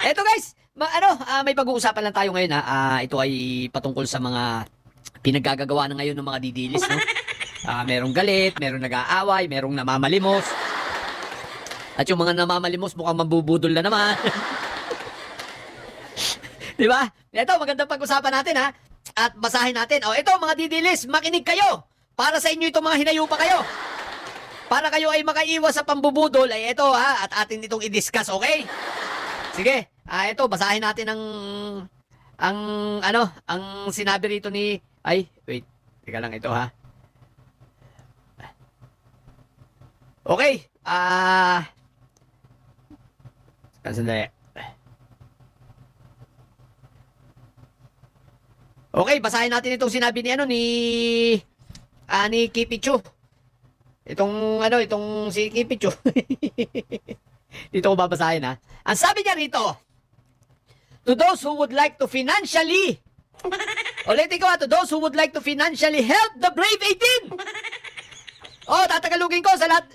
Eto guys, may pag-uusapan lang tayo ngayon ha. Ito ay patungkol sa mga pinaggagawa na ngayon ng mga didilis, no? Merong galit, merong nag-aaway, merong namamalimos. At yung mga namamalimos mukhang mambubudol na naman. Di ba? Ito, magandang pag-usapan natin ha. At basahin natin. Ito mga didilis, makinig kayo. Para sa inyo itong mga hinayupa kayo. Para kayo ay makaiwas sa pambubudol, ay ito ha. At atin itong i-discuss, okay? Sige. Ito, basahin natin ang sinabi rito ni... Ay, wait. Teka lang ito ha. Okay. Sandali. Okay, basahin natin itong sinabi ni Kipichu. Itong si Kipichu. Dito ko babasahin ha. Ang sabi niya rito, to those who would like to financially, ulitin ko to those who would like to financially help the Brave 18. Tatagalugin ko sa lahat,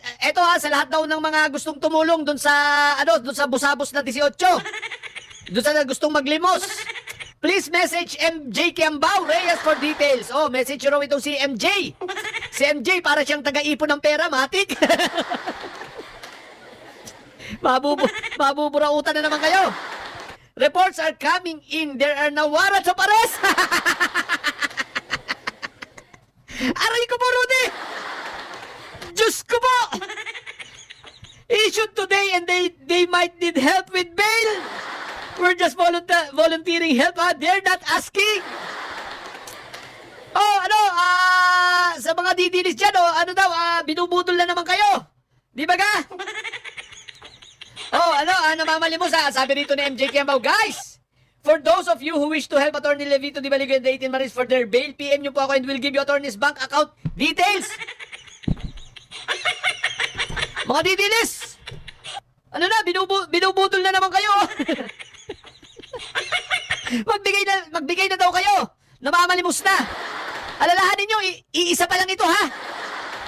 sa lahat daw ng mga gustong tumulong dun sa busabos na 18. Dun sa gustong maglimos. Please message MJ Kiambao Reyes for details. Message raw itong si MJ. Si MJ para siyang taga-ipon ng pera, matik. Mabuburautan na naman kayo. Reports are coming in. There are now warrants of arrest. Aray ko po, Rudy! Diyos ko po! Issued today and they might need help with bail. We're just volunteering help. They're not asking. Sa mga didilis dyan, binubudol na naman kayo. Di ba ga? Namamalimos sabi rito ni MJ Kiambao, guys, for those of you who wish to help Attorney Levito Di Baligo and the 18 Maris for their bail, PM nyo po ako and we'll give you attorney's bank account details. Mga didilis! Binubudol na naman kayo. Magbigay na daw kayo. Namamalimos na. Alalahanin nyo, iisa pa lang ito ha.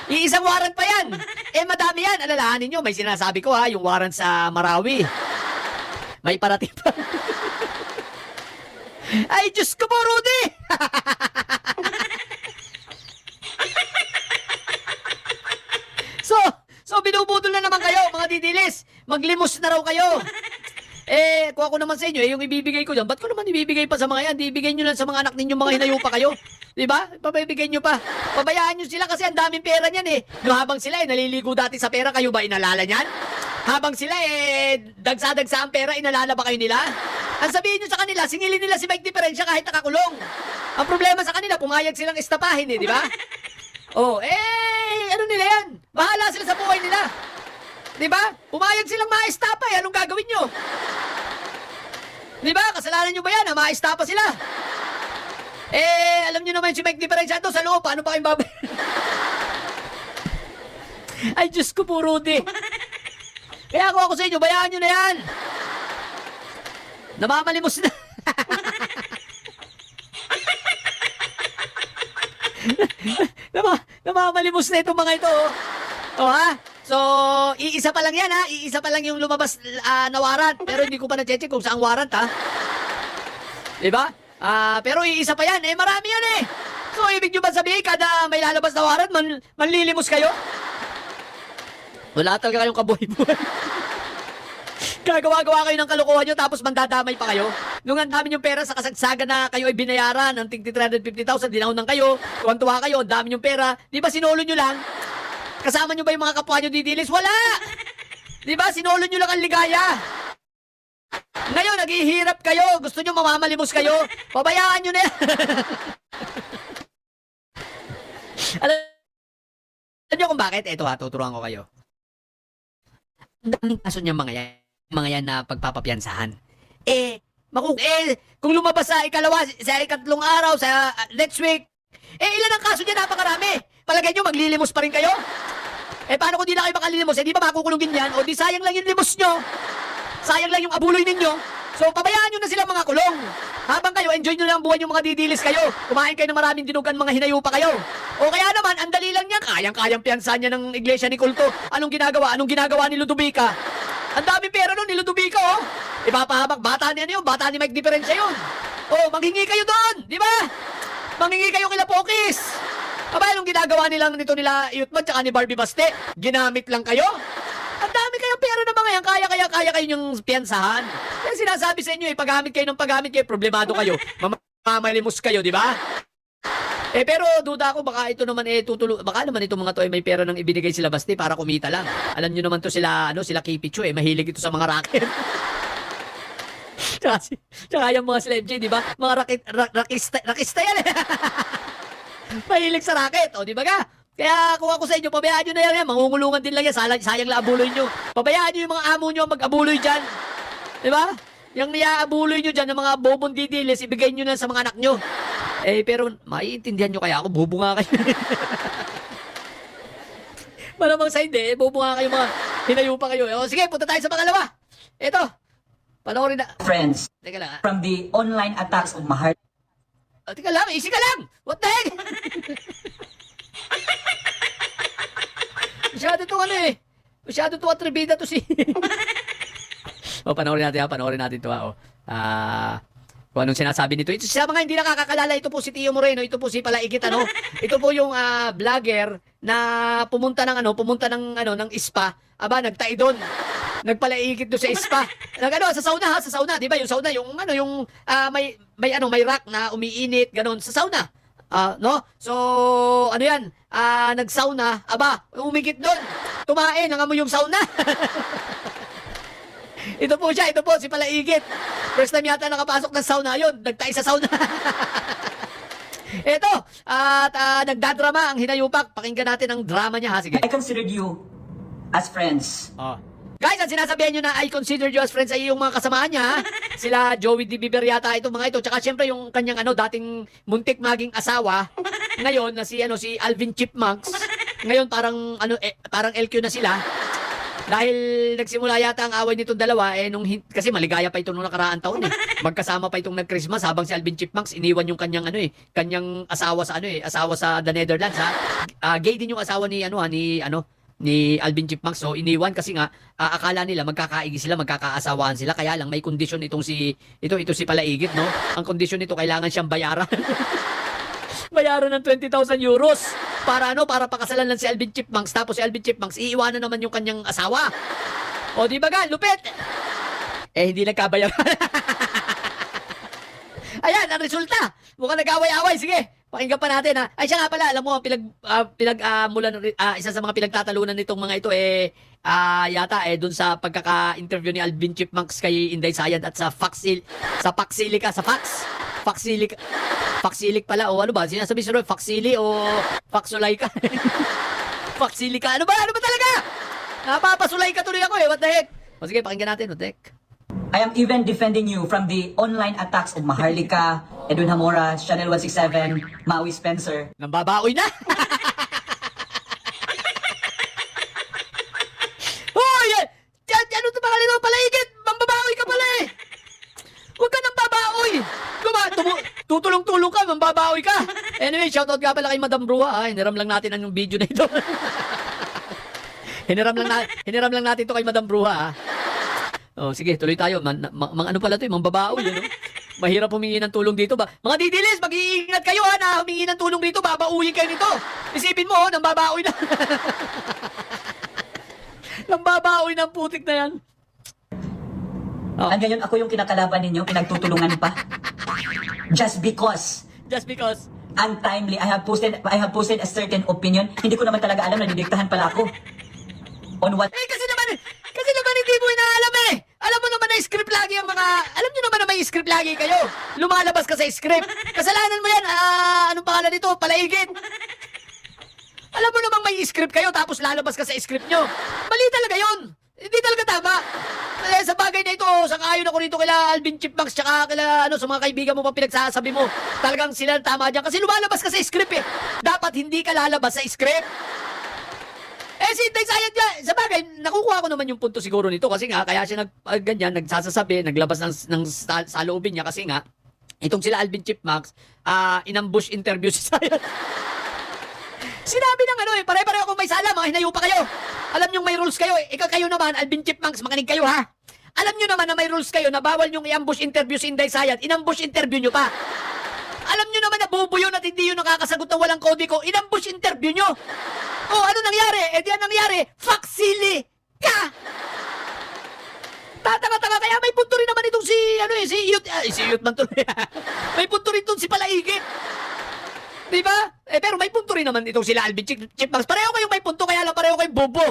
Iisang warrant pa yan. Madami yan. Alalahanin nyo, may sinasabi ko ha, yung warrant sa Marawi. May parating pa. Ay, Diyos ko po, Rudy! So binubudol na naman kayo, mga didilis. Maglimos na raw kayo. Kung ako naman sa inyo, yung ibibigay ko dyan, ba't ko naman ibibigay pa sa mga yan? Ibibigay nyo lang sa mga anak ninyo, mga hinayupa kayo. Diba? Papabigay nyo pa. Pabayaan nyo sila kasi ang daming pera niyan eh. No, habang sila naliligo dati sa pera, kayo ba inalala niyan? Habang sila dagsa-dagsa ang pera, inalala ba kayo nila? Ang sabihin nyo sa kanila, singilin nila si Mike Diferensya kahit nakakulong. Ang problema sa kanila, pumayag silang estapahin di ba? Ano nila yan? Bahala sila sa buhay nila. Diba? Pumayag silang maestapa anong gagawin nyo? Diba? Kasalanan nyo ba yan? Maestapa sila. Alam nyo naman si Mike Diferensya sa loob. Paano pa kayong babay? Ay, Diyos ko po, Rudy. Kaya ako sa inyo, bayaan nyo na yan. Namamalimos na. Namamalimos na itong mga ito. So, iisa pa lang yan ha. Iisa pa lang yung lumabas na warrant. Pero hindi ko pa na-check kung saan warrant ha. Diba? Pero iisa pa yan. Marami yan eh. So, ibig nyo ba sabihin kada may lalabas na warrant, manlilimos kayo? Wala talaga kayong kabuhay-buhay. Gagawa-gawa kayo ng kalokohan nyo tapos mandadamay pa kayo. Nung ang dami yung pera sa kasagsagan na kayo ay binayaran ng tig 350,000, dinaunan kayo, tuwan-tuwa kayo, ang dami yung pera. Di ba sinolo nyo lang? Kasama nyo ba yung mga kapwa nyo didilis? Wala! Di ba sinolo nyo lang ang ligaya? Ngayon, naghihirap kayo. Gusto nyo mamamalimos kayo. Pabayaan nyo na yan. Alam nyo kung bakit? Ito tuturuan ko kayo. Ang daming kaso niya mga yan na pagpapapiyansahan. Kung lumabas sa ikatlong araw, sa next week, ilan ang kaso niya? Napakarami. Palagay nyo, maglilimos pa rin kayo? Paano kung di na kayo makalilimos? Di ba makukulungin yan? O di sayang lang yung limos nyo. Sayang lang yung abuloy ninyo. So, pabayaan nyo na sila mga kulong. Habang kayo, enjoy nyo lang ang buhay yung mga didilis kayo. Kumain kayo ng maraming dinugan, mga hinayupa kayo. O kaya naman, ang dali lang niya. Kayang-kayang piyansa niya ng iglesia ni Kulto. Anong ginagawa? Anong ginagawa ni Ludovica? Ang dami pera nun ni Ludovica, oh. Ipapahamak, bata ni ano yun, bata ni Mike Diferensya yun. Oh, manghingi kayo doon, di ba? Manghingi kayo kila Pokis. Aba, anong ginagawa nilang nito nila Yutman tsaka ni Barbie Baste? Ginamit lang kayo? Ang dami kayong pera na mga yan, kaya kayo yung piyansahan. Yan sinasabi sa inyo, paggamit kayo ng paggamit kayo, problemado kayo, mamalimos kayo, di ba? Pero duda ako, baka ito naman baka naman itong mga to ay may pera nang ibinigay sila Basti para kumita lang. Alam nyo naman to sila, sila Kipicho mahilig ito sa mga racket. Tsaka yung mga Slim J, di ba? Mga rakista yan mahilig sa racket, di ba ka? Kaya kung ako sa inyo, pabayaan nyo na yan, mangungulungan din lang yan, sayang lang abuloy nyo. Pabayaan nyo yung mga amo nyo mag-abuloy dyan. Di ba? Yung niya-abuloy nyo dyan, ng mga bobong didilis, ibigay nyo na sa mga anak nyo. Pero maiintindihan nyo kaya ako, bubunga kayo. Malamang sa hindi, bubunga kayo mga hinayupa kayo. Sige, punta tayo sa pangalawa. Ito, panoorin na. Friends, Teka lang, from the online attacks of Mahal. Teka lang, easy ka lang. What the heck? Masyado itong masyado itong atribida to si... panoorin natin ito kung anong sinasabi nito. Ito sa mga hindi nakakakalala, ito po si Tio Moreno, ito po si Palaigit, Ito po yung vlogger na pumunta ng spa. Aba, nagtai doon. Nagpalaigit doon sa spa. Sa sauna, 'di ba? Yung sauna, yung may rack na umiinit, ganon sa sauna. No? So, nagsauna, aba, umigit doon. Tumae, nangamoy yung sauna. Ito po si Palaigit. First time yata nakapasok ng sauna yun. Nagtay sa sauna. Ito, nagdadrama ang hinayupak. Pakinggan natin ang drama niya, ha? Sige. I considered you as friends. Guys, ang sinasabihan nyo na I consider you as friends ay yung mga kasamahan niya, ha? Sila Joey D. Biber yata itong mga ito. Tsaka syempre yung kanyang dating muntik maging asawa. Ngayon na si Alvin Chipmunks. Ngayon parang LQ na sila. Dahil nagsimula yata ang away nitong dalawa kasi maligaya pa ito nung nakaraang taon Magkasama pa itong nag-Christmas habang si Alvin Chipmunks iniwan yung kanyang kanyang asawa sa asawa sa the Netherlands, ha. Gay din yung asawa ni ni Alvin Chipmunks. So iniwan kasi nga akala nila magkakaigi sila, magkakaasawaan sila. Kaya lang may kondisyon itong si Palaigit, no. Ang kondisyon nito kailangan siyang bayaran. Bayaran ng 20,000 euros para pakasalan lang si Alvin Chipmunks, tapos si Alvin Chipmunks iiwanan naman yung kanyang asawa. O di ba ga, lupit? Hindi nagkabayaran. Ayan, ang resulta. Mukhang nag-away-away. Sige, pakinggan pa natin, ha. Ay, siya nga pala, alam mo, isa sa mga pinagtatalunan nitong mga ito, yata, dun sa pagkaka-interview ni Alvin Chipmunks kay Inday Sayad at sa Faxilic pala, o ano ba? Sinasabi siya rin, Faxili o Faxulay ka? Faxili ka? Ano ba talaga? Napapasulay ka tuloy ako, what the heck? O sige, pakinggan natin, what the heck? I am even defending you from the online attacks of Maharlika, Edwin Hamora, Channel 167, Maui Spencer. Nambabaoy na! Hoy! Ano ito mga lino? Palaigit! Mambabaoy ka pala Huwag ka nang babaoy! Tutulong-tulong ka, mambabaoy ka! Anyway, shoutout nga pala kay Madam Brua. Hiniram lang natin ang video na ito. Hiniram lang natin ito kay Madam Brua. Sige, tuloy tayo. Ano pala ito, mambabaoy. Mahirap humingi ng tulong dito ba? Mga didilis, mag-iingat kayo na humingi ng tulong dito, babauyin kayo nito. Isipin mo, nang babaoy na. Nang babaoy ng putik na yan. Ang ngayon ako yung kinakalaban ninyo, pinagtutulungan pa. Just because untimely I have posted a certain opinion. Hindi ko naman talaga alam na didiktahan pala ako. On what? Kasi naman hindi mo inaalam Alam mo naman na script lagi ang mga... Alam nyo naman na may script lagi kayo. Lumalabas ka sa script. Kasalanan mo yan. Anong pangalan nito? Palaigit. Alam mo namang may script kayo tapos lalabas ka sa script nyo. Mali talaga yun. Hindi talaga tama. Sa bagay na ito, sang-ayon ako rito kila Alvin Chipmunks tsaka kila sa mga kaibigan mo pa pinagsasabi mo. Talagang sila tama dyan kasi lumalabas ka sa script Dapat hindi ka lalabas sa script. Si Inday Sayad niya, sa bagay, nakukuha ko naman yung punto siguro nito kasi nga, kaya siya nagsasabi, naglabas ng saloobin niya kasi nga, itong sila Alvin Chipmunks, inambush interview si Sayad. Sinabi ng pare-pareho kung may sala, mga hinayo pa kayo. Alam niyong may rules kayo. Ikaw kayo naman, Alvin Chipmunks, makinig kayo ha. Alam nyo naman na may rules kayo na bawal yung i-ambush interview si Inday Sayad. In-ambush interview nyo pa. Alam nyo naman na bubo yun at hindi yun nakakasagot ng walang kodigo. In-ambush interview nyo. O, ano nangyari? Di ang nangyari, faksili ka! Tatanga-tanga, kaya may punto rin naman itong si Iyot man tuloy. May punto rin itong si Palaigit. Diba? Pero may punto rin naman itong sila Alvin Chipmunks. Pareho kayong may punto, kaya lang pareho kayong bobo.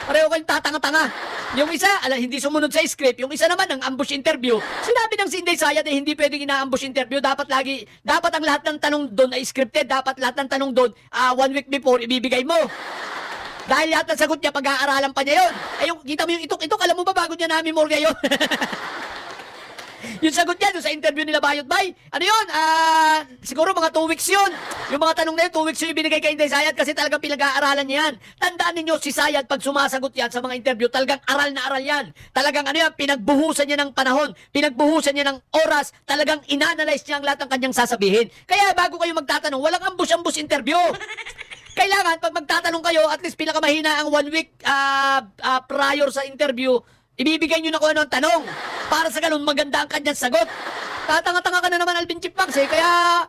Pareho kayong tatanga-tanga. Yung isa, hindi sumunod sa script. Yung isa naman, ang ambush interview. Sinabi ng si Inday Sayad, hindi pwedeng ina-ambush interview. Dapat ang lahat ng tanong doon ay scripted. Dapat lahat ng tanong doon, 1 week before, ibibigay mo. Dahil lahat ng sagot niya, pag-aaralan pa niya yun. Yung, kita mo yung itok-itok, alam mo ba bago niya namin more ngayon? Yung sagot niya doon sa interview nila Bayot Bay, ano yun? Siguro mga 2 weeks yun. Yung mga tanong na yun, 2 weeks yun ibinigay kay Inday Sayad kasi talagang pinag-aaralan niya yan. Tandaan ninyo, si Sayad, pag sumasagot yan sa mga interview, talagang aral na aral yan. Talagang pinagbuhusan niya ng panahon, pinagbuhusan niya ng oras, talagang inanalyze niya ang lahat ng kanyang sasabihin. Kaya bago kayo magtatanong, walang ambush-ambush interview. Kailangan, pag magtatanong kayo, at least pinakamahina ang 1 week prior sa interview, ibibigay nyo na kung ano ang tanong. Para sa ganun, maganda ang kanyang sagot. Tatanga-tanga ka na naman, Alvin Chipmunks, kaya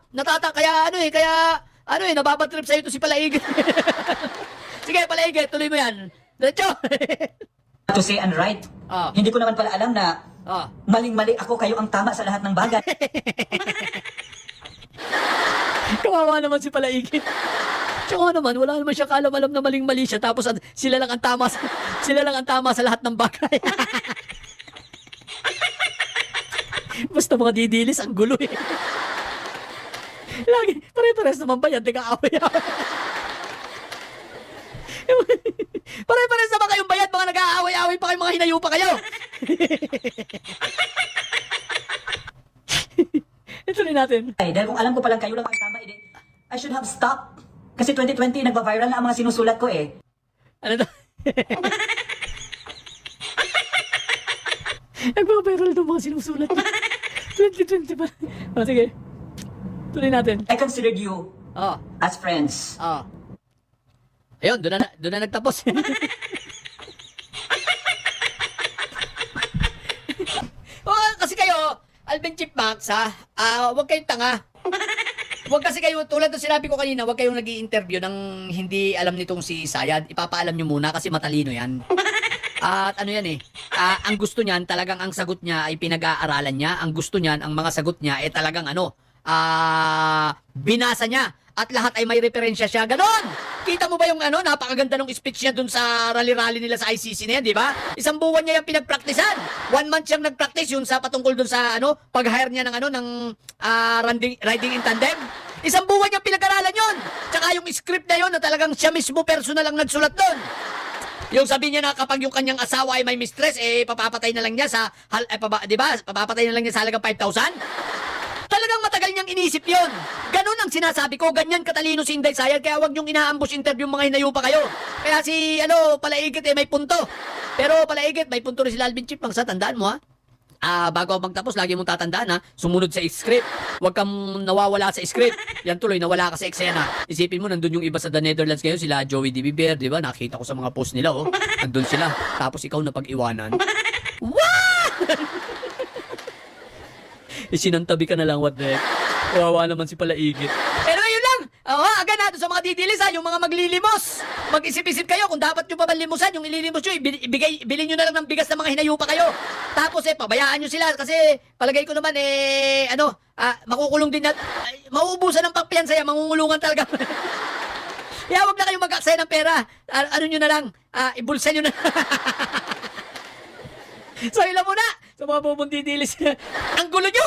nababatrip sa'yo ito si Palaigit. Sige, Palaigit, tuloy mo yan. Diretso. To say and right. Hindi ko naman pala alam na maling-mali ako, kayo ang tama sa lahat ng bagay. Kawawa naman si Palaigit. Tsaka naman, wala naman siya kaalam-alam na maling-mali siya, tapos sila lang ang tama sa lahat ng bagay. Basta mga didilis, ang gulo eh. Lagi, pare-pares naman ba yan? Nag-aaway-aaway. Pare-pares naman kayong bayad, mga nag-aaway-aaway pa kayo, mga hinayo pa kayo. Ito rin natin. Dahil kung alam ko palang kayo lang ang tama, I should have stopped. Kasi 2020, nagpa-viral na ang mga sinusulat ko eh. Ano to? Nagpa-viral itong mga sinusulat ko. 2020 pa. Sige. Tuloy natin. I considered you as friends. Ayun, doon na nagtapos. Kasi kayo, Alvin Chipmunks, huwag kayong tanga. Huwag kasi kayo, tulad ng sinabi ko kanina, huwag kayong nag-i-interview ng hindi alam nitong si Sayad. Ipapaalam nyo muna kasi matalino yan. At ano yan ang gusto niyan, talagang ang sagot niya ay pinag-aaralan niya. Ang gusto niyan, ang mga sagot niya ay talagang binasa niya. At lahat ay may referensya siya. Ganon! Kita mo ba yung napakaganda ng speech niya dun sa rally-rally nila sa ICC na yan, di ba? Isang buwan niya yung pinagpraktisan. 1 month siyang nagpractice yun sa patungkol dun sa pag-hire niya ng riding in tandem. Isang buwan niyang pinag-aralan yun. Tsaka yung script na yun na talagang siya mismo personal lang nagsulat dun. Yung sabi niya na kapag yung kanyang asawa ay may mistress, papapatay na lang niya sa, di ba? Papapatay na lang niya sa halagang 5,000. Talagang matagal niyang inisip yun. Ganon ang sinasabi ko, ganyan katalino si Inday Sayad, kaya wag niyong ina-ambush interview mga hinayo pa kayo. Kaya si, Palaigit may punto. Pero Palaigit, may punto rin si Alvin Chipmunks, tandaan mo bago ako magtapos, lagi mong tatandaan sumunod sa script. Huwag kang nawawala sa script. Yan tuloy, nawala ka sa eksena. Isipin mo, nandun yung iba sa The Netherlands ngayon, sila Joey D. Biber, di ba? Nakita ko sa mga post nila, nandun sila. Tapos ikaw na pag-iwanan. What? Isinantabi ka na lang, what the heck? Wawa naman si Palaigit. Pero yun lang. Agad na sa mga didilis yung mga maglilimos. Mag-isip-isip kayo kung dapat nyo pa limusan. Yung ililimos nyo, bilhin nyo na lang ng bigas ng mga hinayo pa kayo. Tapos pabayaan nyo sila kasi palagay ko naman makukulong din na, mauubusan ng pagpiyansa yan, mangungulungan talaga. Kaya wag na kayo mag-aksaya ng pera. Ano nyo na lang, ibulsa nyo na. So ilan muna sa mga bubong didilis. Ang gulo nyo!